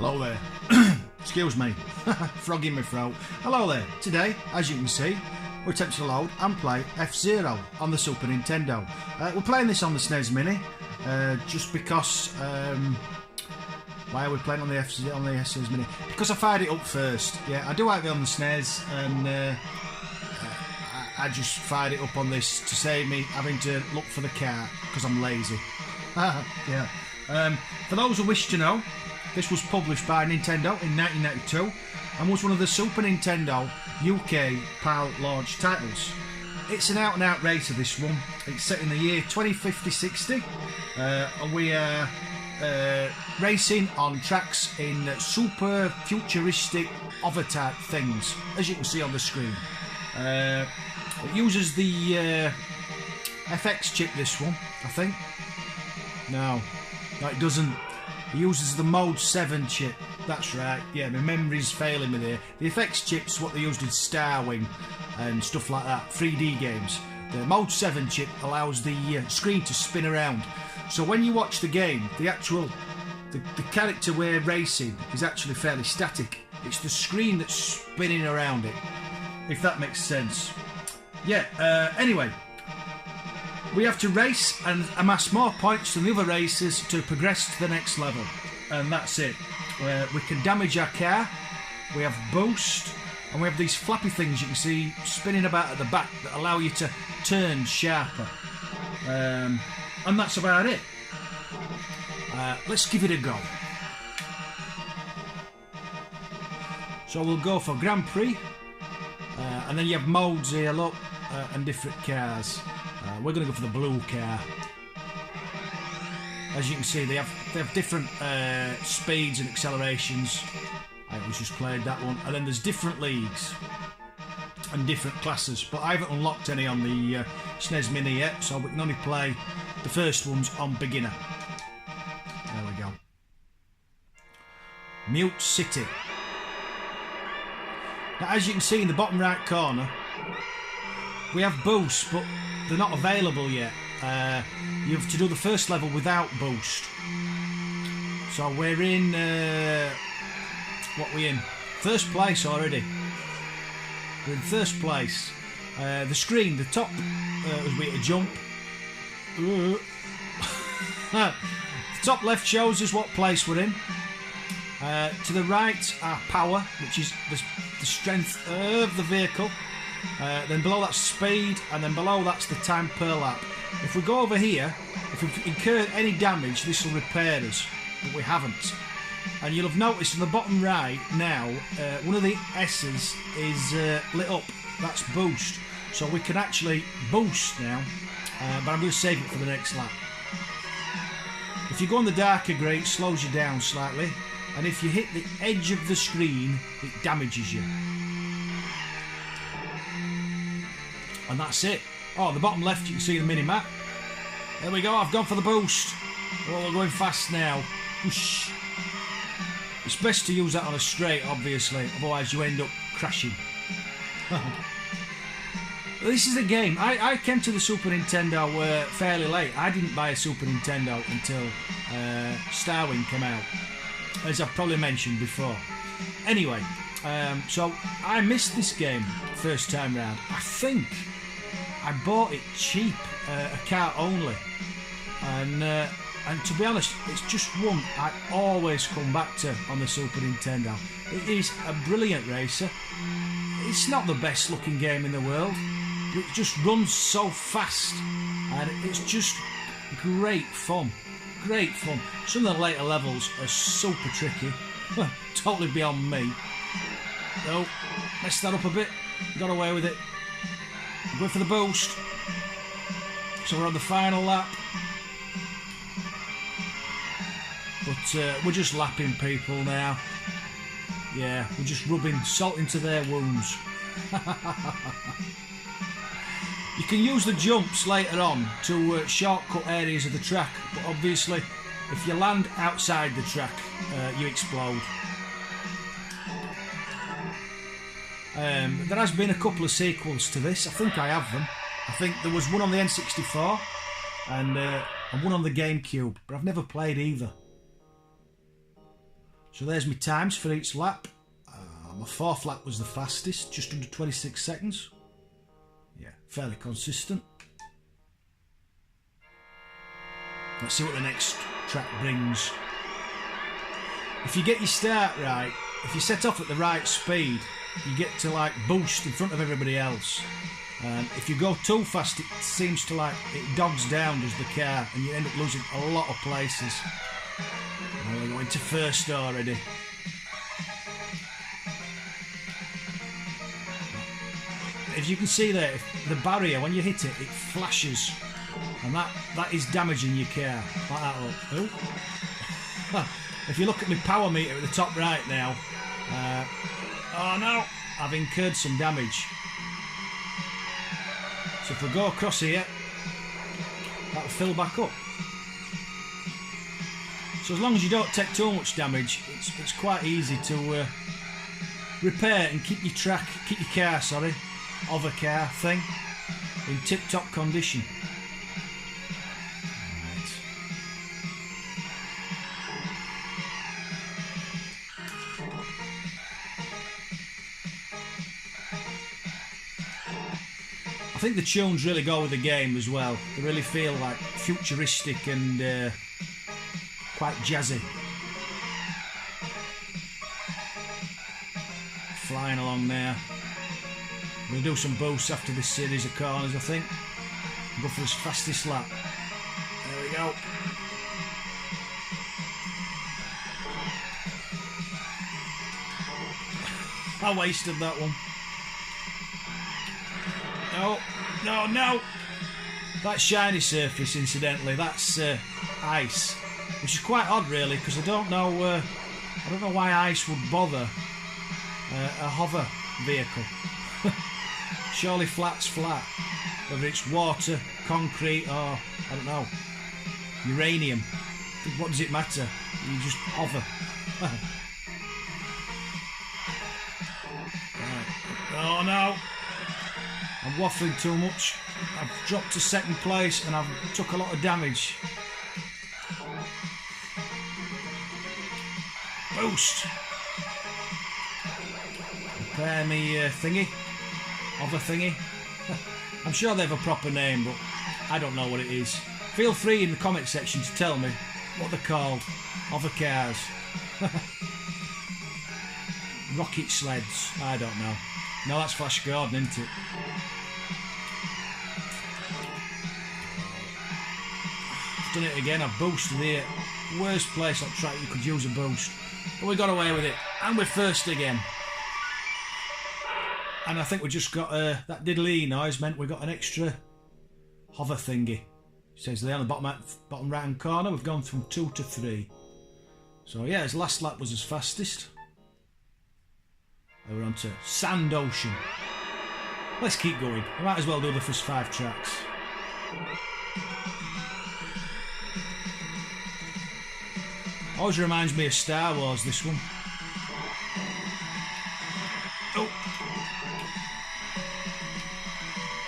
Hello there. Excuse me. Frog in my throat. Hello there. Today, as you can see, we're attempting to load and play F-Zero on the Super Nintendo. We're playing this on the SNES Mini, just because... why are we playing on the SNES Mini? Because I fired it up first. Yeah, I do like it on the SNES, and I just fired it up on this to save me having to look for the car, because I'm lazy. Yeah. For those who wish to know, this was published by Nintendo in 1992 and was one of the Super Nintendo UK PAL launch titles. It's an out-and-out racer, this one. It's set in the year 2050-60, and we are racing on tracks in super futuristic hover type things, as you can see on the screen. It uses the FX chip, this one, I think. No, it doesn't. It uses the Mode 7 chip. That's right. Yeah, my memory's failing me there. The FX chip's what they used in Starwing and stuff like that, 3D games. The Mode 7 chip allows the screen to spin around. So when you watch the game, the character we're racing is actually fairly static. It's the screen that's spinning around it, if that makes sense. Yeah, anyway. We have to race and amass more points than the other racers to progress to the next level. And that's it. We can damage our car, we have boost, and we have these flappy things you can see spinning about at the back that allow you to turn sharper. And that's about it. Let's give it a go. So we'll go for Grand Prix, and then you have modes here, look, and different cars. We're going to go for the blue car. As you can see, they have different speeds and accelerations. I was just played that one. And then there's different leagues and different classes. But I haven't unlocked any on the SNES Mini yet, so we can only play the first ones on beginner. There we go. Mute City. Now, as you can see in the bottom right corner, we have boosts, but they're not available yet. You have to do the first level without boost. So we're in... what are we in? First place already. We're in first place. The screen, the top, as we jump. The top left shows us what place we're in. To the right, our power, which is the strength of the vehicle. Then below that's speed, and then below that's the time per lap. If we go over here, if we've incurred any damage, this will repair us, but we haven't. And you'll have noticed in the bottom right now, one of the S's is lit up. That's boost. So we can actually boost now, but I'm going to save it for the next lap. If you go on the darker grey, it slows you down slightly, and if you hit the edge of the screen, it damages you. And that's it. Oh, the bottom left you can see the mini-map. There we go, I've gone for the boost. Oh, we're going fast now. Whoosh. It's best to use that on a straight, obviously, otherwise you end up crashing. This is a game. I came to the Super Nintendo fairly late. I didn't buy a Super Nintendo until Starwing came out, as I've probably mentioned before. Anyway, so I missed this game first time round. I think I bought it cheap, a cart only, and to be honest, it's just one I always come back to on the Super Nintendo. It is a brilliant racer. It's not the best looking game in the world, but it just runs so fast, and it's just great fun. Great fun. Some of the later levels are super tricky, totally beyond me. No, messed that up a bit, got away with it. Go for the boost. So we're on the final lap. But we're just lapping people now. Yeah, we're just rubbing salt into their wounds. You can use the jumps later on to shortcut areas of the track, but obviously if you land outside the track, you explode. There has been a couple of sequels to this. I think I have them. I think there was one on the N64 and one on the GameCube, but I've never played either. So there's my times for each lap. My fourth lap was the fastest, just under 26 seconds. Yeah, fairly consistent. Let's see what the next track brings. If you get your start right, if you set off at the right speed, you get to like boost in front of everybody else. If you go too fast, it seems to like it dogs down, does the car, and you end up losing a lot of places. We're going to first already. As you can see there, if the barrier, when you hit it, it flashes, and that is damaging your car. Like that, look. Oh. If you look at my power meter at the top right now, oh no, I've incurred some damage. So if we go across here, that'll fill back up. So as long as you don't take too much damage, it's quite easy to repair and keep your car, hover car thing, in tip-top condition. I think the tunes really go with the game as well. They really feel like futuristic and quite jazzy. Flying along there. We'll do some boosts after this series of corners, I think. Go for his fastest lap. There we go. I wasted that one. No, no, no! That shiny surface, incidentally, that's ice, which is quite odd, really, because I don't know why ice would bother a hover vehicle. Surely flat's flat, whether it's water, concrete, or I don't know, uranium. What does it matter? You just hover. Right. Oh no! I'm waffling too much. I've dropped to second place and I've took a lot of damage. Boost! Repair me thingy. Hover thingy. I'm sure they have a proper name, but I don't know what it is. Feel free in the comment section to tell me what they're called. Hover cars. Rocket sleds. I don't know. No, that's Flash Gordon, isn't it? I've done it again. I've boosted here. Worst place on track you could use a boost. But we got away with it. And we're first again. And I think we just got that diddly noise meant we got an extra hover thingy. It says there on the bottom right hand corner. We've gone from 2 to 3. So yeah, his last lap was his fastest. We're on to Sand Ocean. Let's keep going. We might as well do the first 5 tracks. Always reminds me of Star Wars, this one. Oh.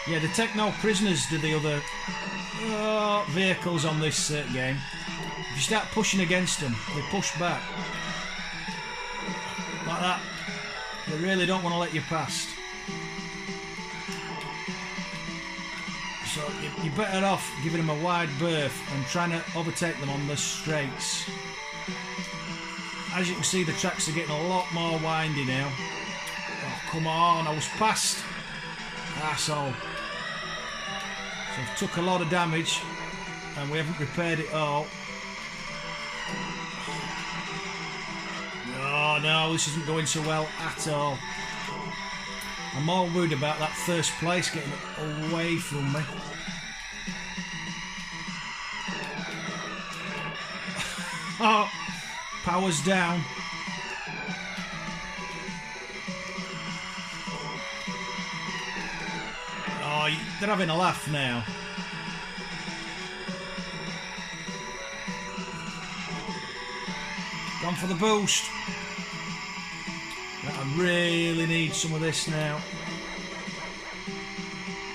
Yeah, they take no prisoners to the other vehicles on this game. If you start pushing against them, they push back. Like that. They really don't want to let you past. So you're better off giving them a wide berth and trying to overtake them on the straights. As you can see, the tracks are getting a lot more windy now. Oh, come on, I was past. Arsehole. So I've took a lot of damage and we haven't repaired it all. Oh no, this isn't going so well at all. I'm more worried about that first place getting away from me. Oh, power's down. Oh, they're having a laugh now. Gone for the boost. I really need some of this now.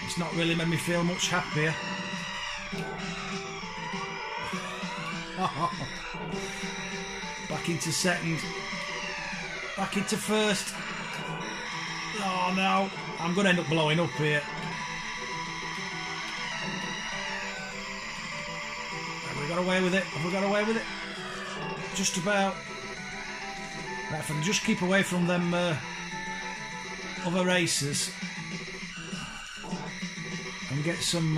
It's not really made me feel much happier. Back into second. Back into first. Oh no, I'm going to end up blowing up here. Have we got away with it? Have we got away with it? Just about. Right, if I can just keep away from them other racers and get some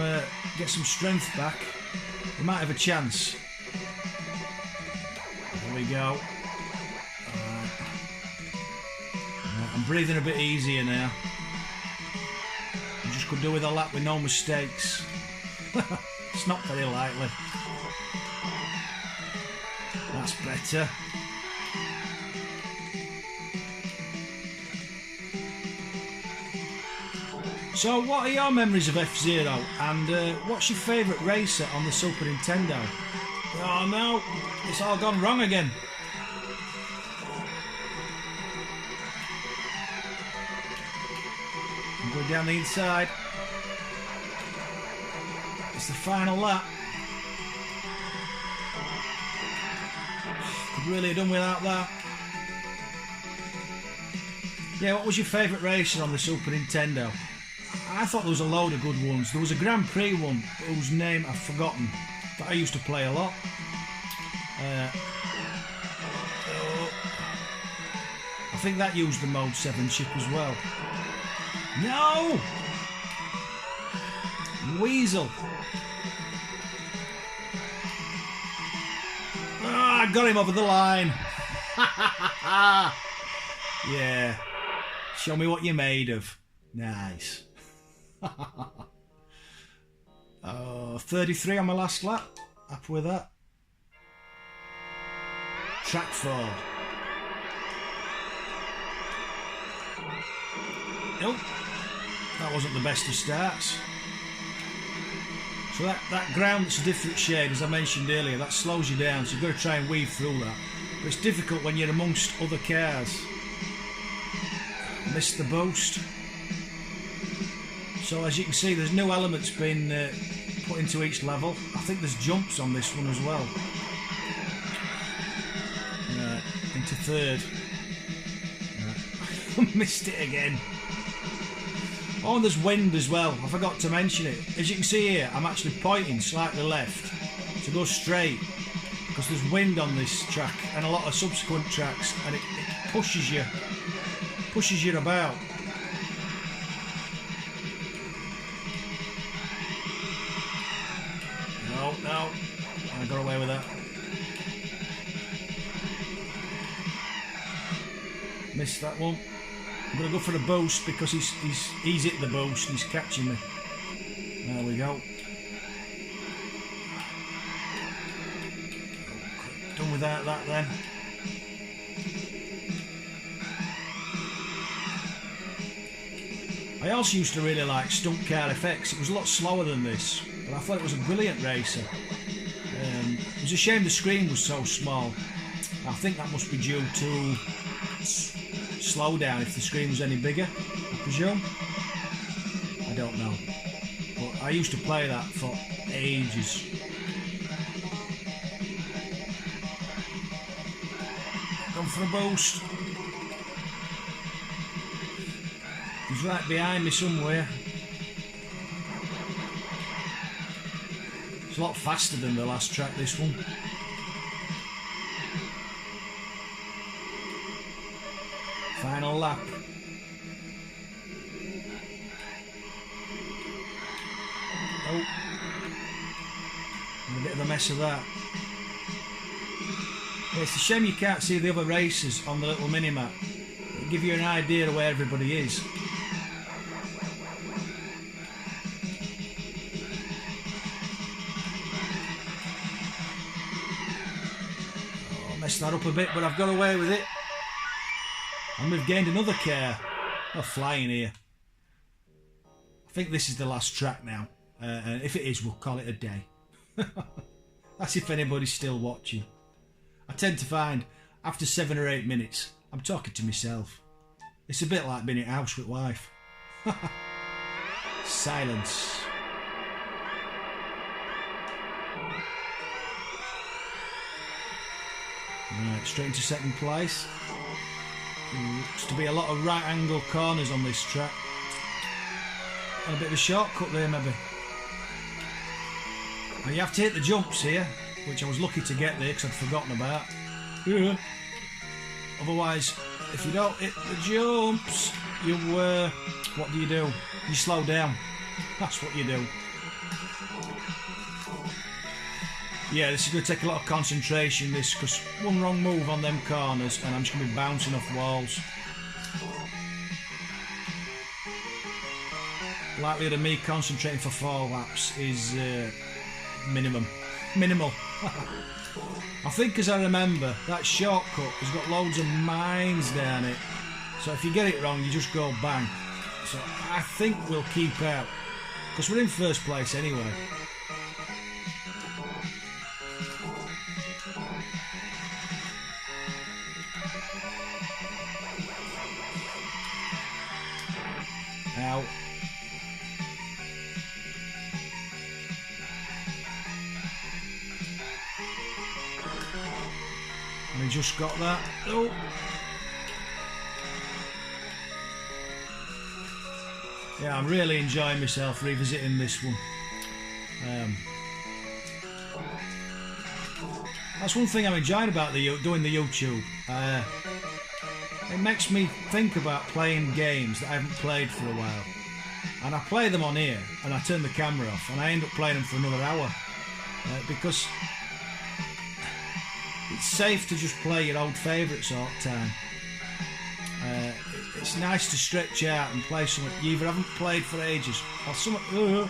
strength back, we might have a chance. There we go. I'm breathing a bit easier now. I just could do with a lap with no mistakes. It's not very likely. That's better. So, what are your memories of F-Zero, and what's your favourite racer on the Super Nintendo? Oh no, it's all gone wrong again. I'm going down the inside. It's the final lap. Could really have done without that. Yeah, what was your favourite racer on the Super Nintendo? I thought there was a load of good ones. There was a Grand Prix one whose name I've forgotten, that I used to play a lot. I think that used the Mode 7 chip as well. No! Weasel. Ah, I got him over the line. Yeah. Show me what you're made of. Nice. 33 on my last lap. Happy with that. Track 4. Nope. That wasn't the best of starts. So that ground that's a different shade, as I mentioned earlier, that slows you down, so you've got to try and weave through that. But it's difficult when you're amongst other cars. Missed the boost. So as you can see, there's new elements being put into each level. I think there's jumps on this one as well. Into third. Missed it again. Oh, and there's wind as well. I forgot to mention it. As you can see here, I'm actually pointing slightly left to go straight because there's wind on this track and a lot of subsequent tracks, and it pushes you about. No, I got away with that. Missed that one. I'm going to go for the boost because he's hit the boost and he's catching me. There we go. Done without that then. I also used to really like Stunt Car FX. It was a lot slower than this, but I thought it was a brilliant racer. It was a shame the screen was so small. I think that must be due to slowdown if the screen was any bigger, I presume. I don't know. But I used to play that for ages. Gone for a boost. He's right behind me somewhere. It's a lot faster than the last track, this one. Final lap. Oh. And a bit of a mess of that. Yeah, it's a shame you can't see the other racers on the little mini-map. It'll give you an idea of where everybody is. Oh, messed that up a bit, but I've got away with it. And we've gained another car. Oh, flying here. I think this is the last track now. And if it is, we'll call it a day. That's if anybody's still watching. I tend to find, after 7 or 8 minutes, I'm talking to myself. It's a bit like being at house with wife. Silence. Right, straight into second place. Looks to be a lot of right angle corners on this track. And a bit of a shortcut there maybe. Now you have to hit the jumps here, which I was lucky to get there because I'd forgotten about. Yeah. Otherwise, if you don't hit the jumps, you what do? You slow down. That's what you do. Yeah, this is going to take a lot of concentration, this, because one wrong move on them corners and I'm just going to be bouncing off walls. Likelihood of me concentrating for 4 laps is minimal. I think, as I remember, that shortcut has got loads of mines down it, so if you get it wrong you just go bang. So I think we'll keep out, because we're in first place anyway. Ow. We just got that. Oh. Yeah, I'm really enjoying myself revisiting this one. That's one thing I'm enjoying about doing the YouTube. It makes me think about playing games that I haven't played for a while. And I play them on here, and I turn the camera off, and I end up playing them for another hour. Because it's safe to just play your old favourites all the time. It's nice to stretch out and play something you either haven't played for ages, or something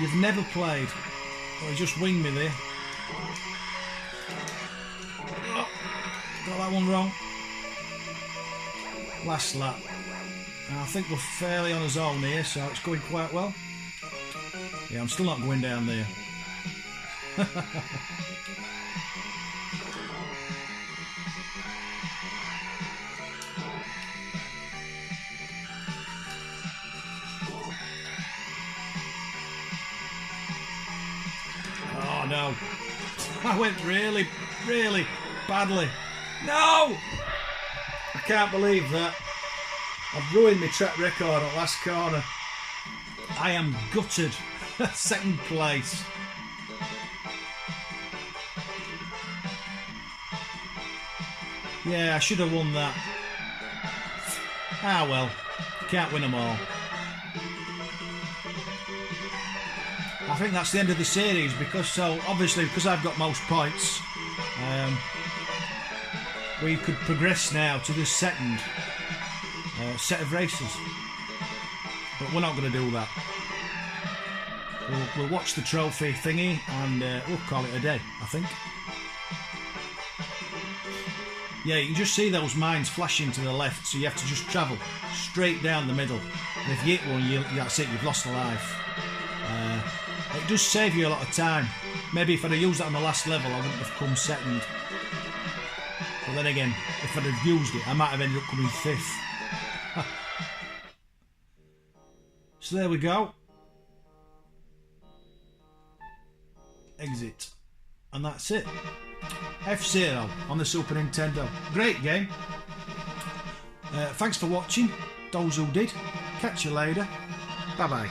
you've never played. Or you just wing me there. Oh, got that one wrong. Last lap. And I think we're fairly on our own here, so it's going quite well. Yeah, I'm still not going down there. Oh no. I went really badly. No! I can't believe that. I've ruined my track record at last corner. I am gutted. Second place. Yeah, I should have won that. Ah well, can't win them all. I think that's the end of the series, because obviously because I've got most points, we could progress now to the second set of races, but we're not going to do that. We'll watch the trophy thingy and we'll call it a day, I think. Yeah, you can just see those mines flashing to the left, so you have to just travel straight down the middle, and if you hit one, that's it, you've lost a life. It does save you a lot of time. Maybe if I'd have used that on the last level I wouldn't have come second, but then again, if I'd have used it I might have ended up coming 5th. So there we go. Exit. And that's it. F-Zero on the Super Nintendo. Great game. Thanks for watching, those who did. Catch you later. Bye bye.